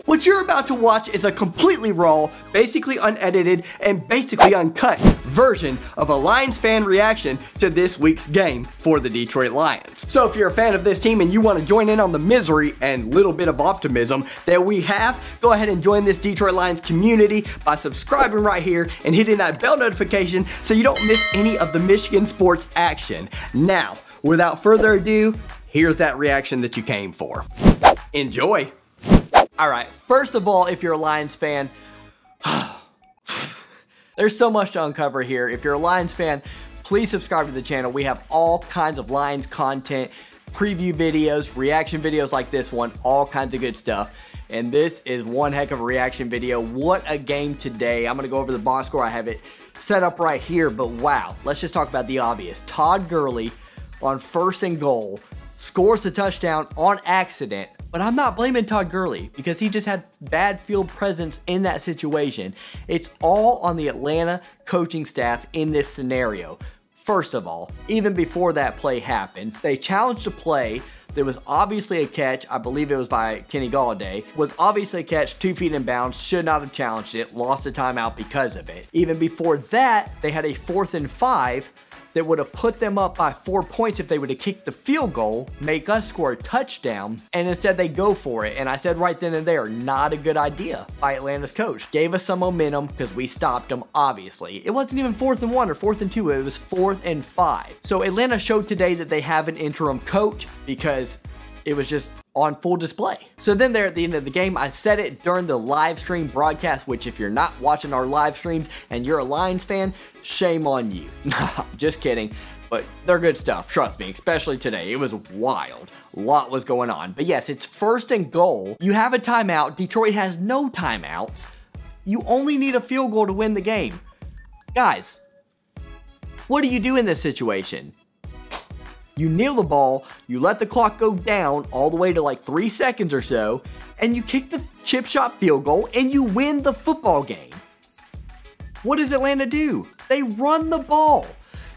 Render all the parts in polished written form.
What you're about to watch is a completely raw, basically unedited, and basically uncut version of a Lions fan reaction to this week's game for the Detroit Lions. So if you're a fan of this team and you want to join in on the misery and little bit of optimism that we have, go ahead and join this Detroit Lions community by subscribing right here and hitting that bell notification so you don't miss any of the Michigan sports action. Now, without further ado, here's that reaction that you came for. Enjoy! Alright, first of all, if you're a Lions fan, there's so much to uncover here. If you're a Lions fan, please subscribe to the channel. We have all kinds of Lions content, preview videos, reaction videos like this one, all kinds of good stuff. And this is one heck of a reaction video. What a game today. I'm going to go over the box score. I have it set up right here, but wow. Let's just talk about the obvious. Todd Gurley on 1st and goal scores the touchdown on accident. But I'm not blaming Todd Gurley because he just had bad field presence in that situation. It's all on the Atlanta coaching staff in this scenario. First of all, even before that play happened, they challenged a play. There was obviously a catch, I believe it was by Kenny Golladay, was obviously a catch 2 feet in bounds, should not have challenged it, lost a timeout because of it. Even before that, they had a 4th and 5 that would have put them up by 4 points if they would have kicked the field goal, make us score a touchdown, and instead they go for it. And I said right then and there, not a good idea by Atlanta's coach. Gave us some momentum because we stopped them, obviously. It wasn't even 4th and 1 or 4th and 2, it was 4th and 5. So Atlanta showed today that they have an interim coach because it was just on full display. So then there at the end of the game, I said it during the live stream broadcast, which if you're not watching our live streams and you're a Lions fan, shame on you. Just kidding, but they're good stuff, trust me, especially today. It was wild. A lot was going on. But yes, it's 1st and goal. You have a timeout. Detroit has no timeouts. You only need a field goal to win the game. Guys, what do you do in this situation? You kneel the ball, you let the clock go down all the way to like 3 seconds or so, and you kick the chip shot field goal, and you win the football game. What does Atlanta do? They run the ball.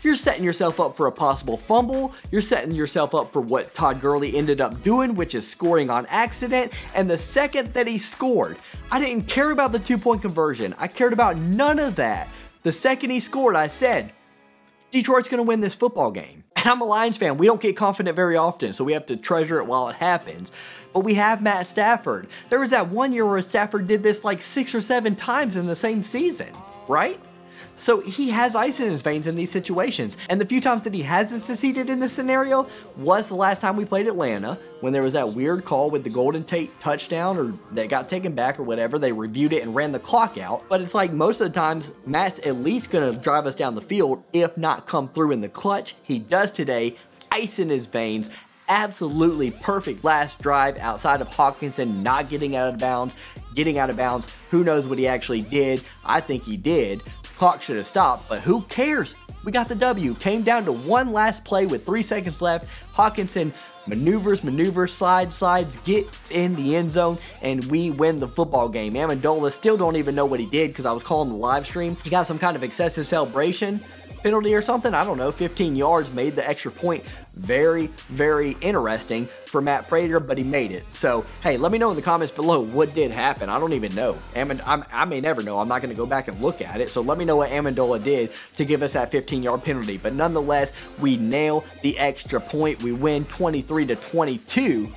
You're setting yourself up for a possible fumble. You're setting yourself up for what Todd Gurley ended up doing, which is scoring on accident. And the second that he scored, I didn't care about the 2-point conversion. I cared about none of that. The second he scored, I said, Detroit's going to win this football game. And I'm a Lions fan. We don't get confident very often, so we have to treasure it while it happens. But we have Matt Stafford. There was that one year where Stafford did this like 6 or 7 times in the same season, right? So he has ice in his veins in these situations. And the few times that he hasn't succeeded in this scenario was the last time we played Atlanta, when there was that weird call with the Golden Tate touchdown, or that got taken back or whatever. They reviewed it and ran the clock out. But it's like most of the times, Matt's at least going to drive us down the field, if not come through in the clutch. He does today, ice in his veins. Absolutely perfect last drive outside of Hockenson not getting out of bounds. Getting out of bounds, who knows what he actually did. I think he did. Clock should have stopped, but who cares? We got the W. Came down to one last play with 3 seconds left. Hockenson maneuvers, slides, gets in the end zone, and we win the football game. Amendola still don't even know what he did because I was calling the live stream. He got some kind of excessive celebration penalty or something. I don't know. 15 yards made the extra point. Very, very interesting for Matt Prater, but he made it. So, hey, let me know in the comments below what did happen. I don't even know. I may never know. I'm not going to go back and look at it. So let me know what Amendola did to give us that 15-yard penalty. But nonetheless, we nail the extra point. We win 23-22.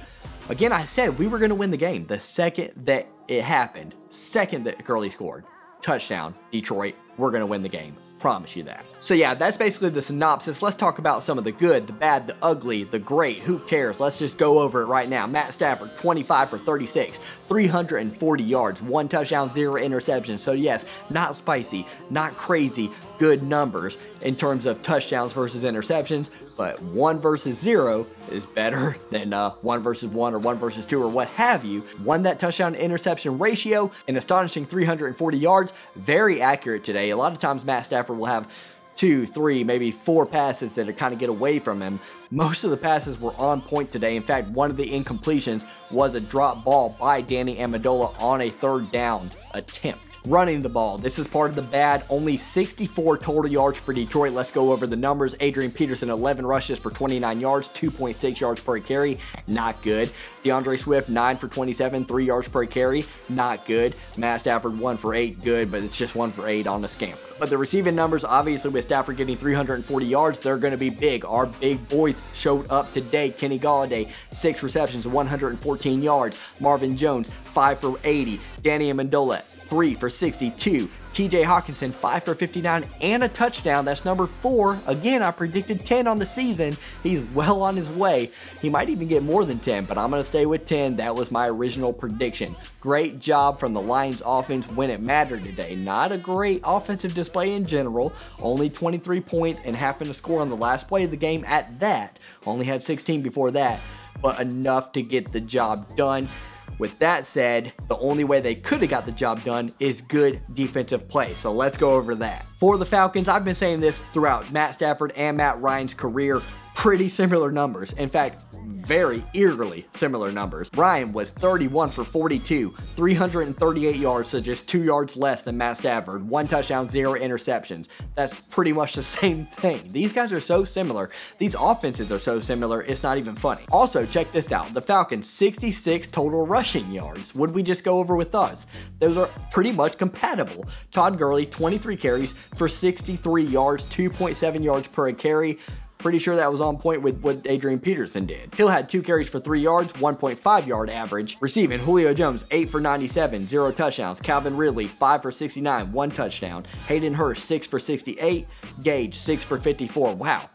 Again, I said we were going to win the game the second that it happened. Second that Gurley scored. Touchdown, Detroit. We're going to win the game. Promise you that. So yeah, that's basically the synopsis. Let's talk about some of the good, the bad, the ugly, the great. Who cares? Let's just go over it right now. Matt Stafford, 25 for 36, 340 yards, 1 touchdown, 0 interceptions. So yes, not spicy, not crazy, good numbers in terms of touchdowns versus interceptions, but 1 versus 0 is better than 1 versus 1 or 1 versus 2 or what have you. Won that touchdown to interception ratio, an astonishing 340 yards, very accurate today. A lot of times Matt Stafford will have 2, 3, maybe 4 passes that kind of get away from him. Most of the passes were on point today. In fact, one of the incompletions was a drop ball by Danny Amendola on a 3rd down attempt. Running the ball. This is part of the bad. Only 64 total yards for Detroit. Let's go over the numbers. Adrian Peterson, 11 rushes for 29 yards, 2.6 yards per carry. Not good. DeAndre Swift, 9 for 27, 3 yards per carry. Not good. Matt Stafford, 1 for 8. Good, but it's just 1 for 8 on the scamper. But the receiving numbers, obviously with Stafford getting 340 yards, they're going to be big. Our big boys showed up today. Kenny Golladay, 6 receptions, 114 yards. Marvin Jones, 5 for 80. Danny Amendola, 3 for 62. TJ Hockenson, 5 for 59 and a touchdown. That's number 4. Again, I predicted 10 on the season. He's well on his way. He might even get more than 10, but I'm going to stay with 10. That was my original prediction. Great job from the Lions offense when it mattered today. Not a great offensive display in general. Only 23 points and happened to score on the last play of the game at that. Only had 16 before that, but enough to get the job done. With that said, the only way they could have got the job done is good defensive play. So let's go over that. For the Falcons, I've been saying this throughout Matt Stafford and Matt Ryan's career. Pretty similar numbers. In fact, very eerily similar numbers. Ryan was 31 for 42, 338 yards, so just 2 yards less than Matt Stafford. 1 touchdown, 0 interceptions. That's pretty much the same thing. These guys are so similar. These offenses are so similar, it's not even funny. Also, check this out. The Falcons, 66 total rushing yards. What did we just go over with us? Those are pretty much compatible. Todd Gurley, 23 carries for 63 yards, 2.7 yards per carry. Pretty sure that was on point with what Adrian Peterson did. Hill had 2 carries for 3 yards, 1.5 yard average. Receiving, Julio Jones, 8 for 97, 0 touchdowns. Calvin Ridley, 5 for 69, 1 touchdown. Hayden Hurst, 6 for 68. Gage, 6 for 54. Wow.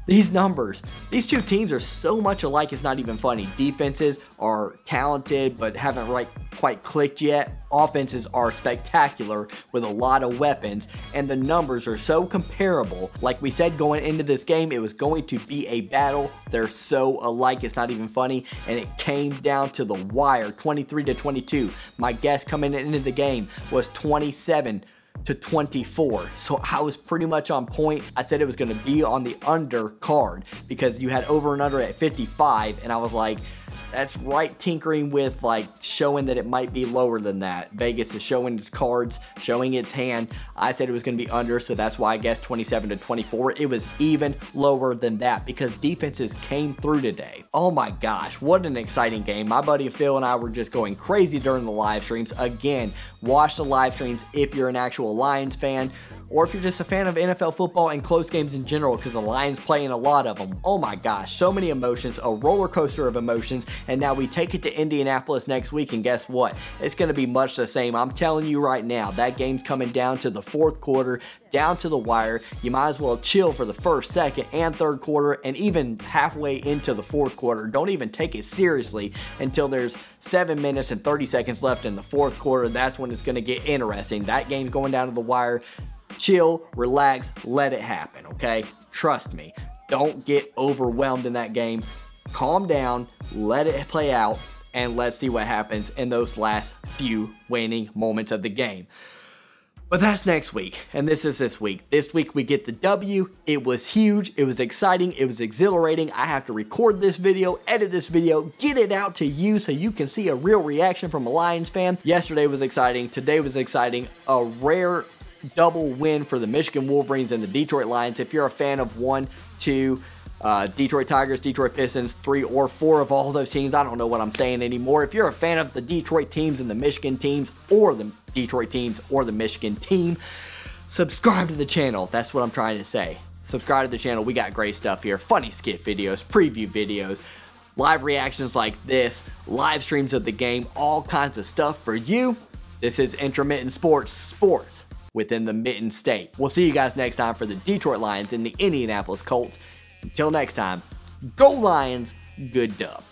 These numbers, these two teams are so much alike, it's not even funny. Defenses are talented but haven't quite clicked yet. Offenses are spectacular with a lot of weapons, and the numbers are so comparable. Like we said going into this game, it was going to be a battle. They're so alike, it's not even funny, and it came down to the wire, 23-22. My guess coming into the game was 27-24. So I was pretty much on point. I said it was going to be on the under card because you had over and under at 55, and I was like, that's right, tinkering with like showing that it might be lower than that. Vegas is showing its cards, showing its hand. I said it was going to be under, so that's why I guessed 27-24. It was even lower than that because defenses came through today. Oh my gosh, what an exciting game. My buddy Phil and I were just going crazy during the live streams. Again, watch the live streams if you're an actual Lions fan, or if you're just a fan of NFL football and close games in general, because the Lions play in a lot of them. Oh my gosh, so many emotions, a roller coaster of emotions, and now we take it to Indianapolis next week, and guess what? It's going to be much the same. I'm telling you right now, that game's coming down to the fourth quarter, down to the wire. You might as well chill for the first, second, and third quarter, and even halfway into the fourth quarter. Don't even take it seriously until there's 7 minutes and 30 seconds left in the fourth quarter. That's when it's going to get interesting. That game's going down to the wire. Chill, relax, let it happen, okay? Trust me. Don't get overwhelmed in that game. Calm down, let it play out, and let's see what happens in those last few waning moments of the game. But that's next week, and this is this week. This week we get the W. It was huge, it was exciting, it was exhilarating. I have to record this video, edit this video, get it out to you so you can see a real reaction from a Lions fan. Yesterday was exciting, today was exciting. A rare double win for the Michigan Wolverines and the Detroit Lions. If you're a fan of 1, 2, Detroit Tigers, Detroit Pistons, 3 or 4 of all those teams, I don't know what I'm saying anymore. If you're a fan of the Detroit teams and the Michigan teams, or the Detroit teams or the Michigan team, subscribe to the channel. That's what I'm trying to say. Subscribe to the channel. We got great stuff here. Funny skit videos, preview videos, live reactions like this, live streams of the game, all kinds of stuff for you. This is Intermittent Sports within the Mitten State. We'll see you guys next time for the Detroit Lions and the Indianapolis Colts. Until next time, go Lions, good dub.